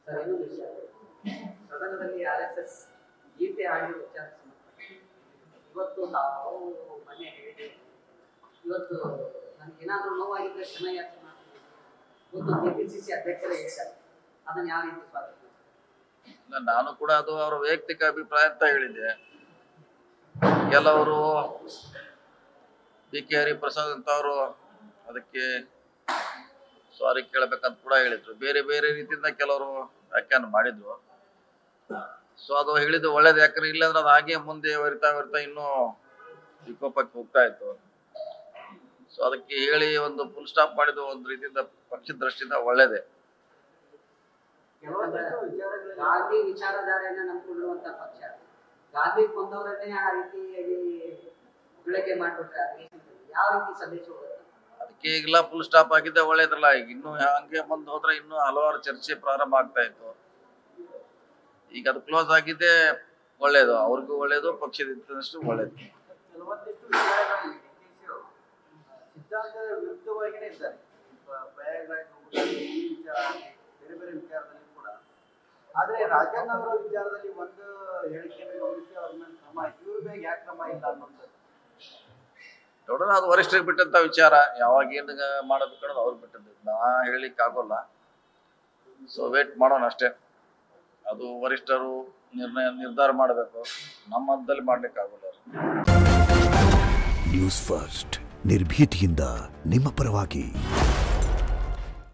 Sir ಇನ್ನೊಂದು ವಿಷಯ, ಸದನದಲ್ಲಿ RSS ಗೀತೆ ಹಾಡಿರುವ ವಿಚಾರ ಇವತ್ತು ನಾವು ಮನೆ ಹೇಳಿದೆ, ಇವತ್ತು ನನಗೇನಾದರೂ ನೋವಾಗಿದ್ರೆ ಕ್ಷಮೆ ಯಾಚನೆ ಮಾಡ್ತೀನಿ. ಇವತ್ತು KPCC ಅಧ್ಯಕ್ಷರೇ ಹೇಳ್ತಾರೆ, ಅದನ್ನು ಯಾವ ರೀತಿ ಸ್ವಾಗತ? ನಾನು ಕೂಡ ಅದು ಅವರ ವೈಯಕ್ತಿಕ ಅಭಿಪ್ರಾಯ ಅಂತ ಹೇಳಿದ್ದೆ. ಕೆಲವರು BK ಹರಿಪ್ರಸಾದ್ ಅಂತ ಅವರು ಅದಕ್ಕೆ ಸಾರಿ ಕೇಳಬೇಕಂತ ಕೂಡ ಹೇಳಿದ್ರು. ಬೇರೆ ಬೇರೆ ರೀತಿಯಿಂದ ಕೆಲವರು ವ್ಯಾಖ್ಯಾನ ಮಾಡಿದ್ರು. ಸೊ ಅದು ಹೇಳಿದ್ದು ಒಳ್ಳೇದು, ಯಾಕಂದ್ರೆ ಇಲ್ಲಾಂದ್ರೆ ಅದು ಹಾಗೆ ಮುಂದೆ ಬರಿತಾ ಇನ್ನೂ ವಿಕೋಪಕ್ಕೆ ಹೋಗ್ತಾ ಇತ್ತು. ಸೊ ಅದಕ್ಕೆ ಹೇಳಿ ಒಂದು ಫುಲ್ ಸ್ಟಾಪ್ ಮಾಡಿದ್ದು ಒಂದು ರೀತಿಯಿಂದ ಪಕ್ಷದ ದೃಷ್ಟಿಯಿಂದ ಒಳ್ಳೇದೇ. ಗಾಂಧಿ ವಿಚಾರಧಾರೆಯನ್ನ ನಂಬಿಕೊಳ್ಳುವಂತ ಪಕ್ಷ ಗಾಂಧಿ ಕೊಂದವರನ್ನೇ ಆ ರೀತಿಯಾಗಿ ಬಳಕೆ ಮಾಡ್ಬಿಟ್ರೆ ಯಾವ ರೀತಿ ಸಂದೇಶ ಹೋಗುತ್ತೆ? ಅದಕ್ಕೆ ಈಗೆಲ್ಲ ಫುಲ್ ಸ್ಟಾಪ್ ಆಗಿದ್ದೆ ಒಳ್ಳೇದಲ್ಲ. ಈಗ ಇನ್ನೂ ಹಂಗೆ ಮುಂದೆ ಹೋದ್ರೆ ಇನ್ನೂ ಹಲವಾರು ಚರ್ಚೆ ಪ್ರಾರಂಭ ಆಗ್ತಾ ಇತ್ತು. ಈಗ ಅದು ಕ್ಲೋಸ್ ಆಗಿದ್ದೆ ಒಳ್ಳೇದು, ಅವ್ರಿಗೂ ಒಳ್ಳೇದು, ಪಕ್ಷದ ಇದ್ದಷ್ಟು ಒಳ್ಳೇದು. ಕೆಲವೊಂದಿಷ್ಟು ವಿಚಾರಗಳಲ್ಲಿ ಸಿದ್ಧಾಂತದ ವಿರುದ್ಧವಾಗಿಯೇ ಇದ್ದಾರೆ. ಬೇರೆ ಬೇರೆ ವಿಚಾರದಲ್ಲಿ ಕೂಡ. ಆದ್ರೆ ರಾಜಣ್ಣ ಅವರ ವಿಚಾರದಲ್ಲಿ ಒಂದು ಹೇಳಿಕೆಯನ್ನು ಗಮನಿಸಿ ಅವ್ರ ಮೇಲೆ ಕ್ರಮ ಆಯ್ತು, ಇವ್ರ ಮೇಲೆ ಯಾಕೆ ಕ್ರಮ ಇಲ್ಲ ಅನ್ನೋದು ನೋಡೋಣ, ಅದು ವರಿಷ್ಠರಿಗೆ ಬಿಟ್ಟಂತ ವಿಚಾರ. ಯಾವಾಗ ಏನು ಮಾಡಬೇಕು ಅನ್ನೋದು ಅವ್ರಿಗೆ ಬಿಟ್ಟದ್ದು, ನಾ ಹೇಳಿಕ್ ಆಗೋಲ್ಲ. ಸೊ ವೇಟ್ ಮಾಡೋಣ ಅಷ್ಟೇ. ಅದು ವರಿಷ್ಠರು ನಿರ್ಧಾರ ಮಾಡಬೇಕು, ನಮ್ಮ ಹಂತದಲ್ಲಿ ಮಾಡ್ಲಿಕ್ಕೆ ಆಗೋಲ್ಲ. ನ್ಯೂಸ್ ಫಸ್ಟ್ ನಿರ್ಭೀತಿಯಿಂದ ನಿಮ್ಮ ಪರವಾಗಿ.